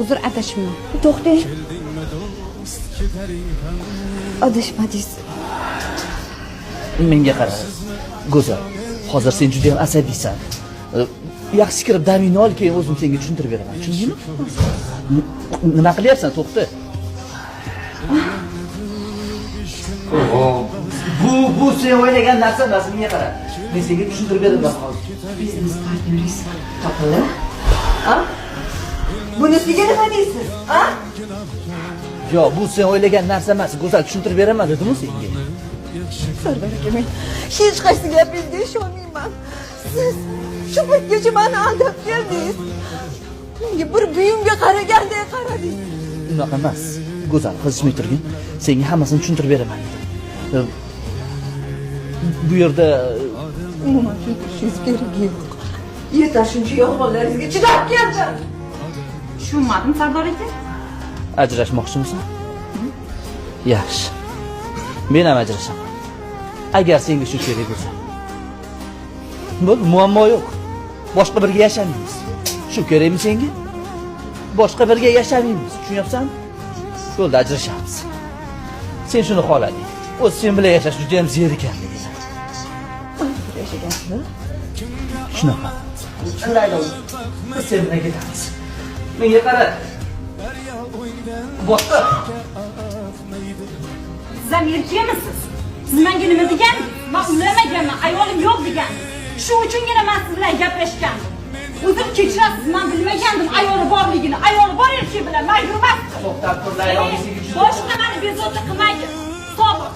Uzr adashma. To'xtang. Adashmadingiz. Menga qara. Go'zal. Hozir sen juda ham asabiysan. Yaxshi kirib damingni ol, keyin o'zim senga tushuntirib beraman. Tushundingmi? Nima qilyapsan? To'xta. Bu sen o'ylagan narsa emas, menga qara. Men senga tushuntirib beraman hozir. Biznes partneringiz topildi. Ha? Bunisiga nima deysiz? Ha? Yo, bu sen o'ylagan narsa emas. Go'zal tushuntirib beraman dedim-ku senga. Sarvar aka, men hech qaysi gapingizga ishonmayman. Siz shu paytgacha meni aldab keldingiz. Menga bir buyumga qaraganday qaradingiz. Unaqa emas. Go'zal, qizishmay turgin. Senga hammasini tushuntirib beraman dedim. Bu yerda umuman tushuntirishingiz kerak yo'q. Yetar shuncha yolg'onlaringizga chidab keldim. Tushunmadim, Sardor aka. Ajrashmoqchimisan? Yaxshi. Men ham ajrashaman. Agar senga shu kerak bo'lsa. Bo'ldi, muammo yo'q. Boshqa birga yashamaymiz. Shu kerakmi senga? Boshqa birga yashamaymiz. Tushunyapsanmi? Yo'lda ajrashamiz. Sen shuni xohlading. O'z sen bilan yashash juda ham zerikarli. Yashagansizmi? Shunaqa. Mayli. Biz sen bilan ketamiz. Menga qara. Boshqa. Siz ham erkakmisiz? Siz menga nima degan? Men ulamaganman, ayolim yo'q degan. Shu uchungina men siz bilan gaplashgandim. O'zim kechirasiz, men bilmagandim ayoli borligini. Ayoli bor erkak bilan majbur emas. To'xtab tur, ayolni senga Boshqa meni bezovta qilmaydi. Sobir.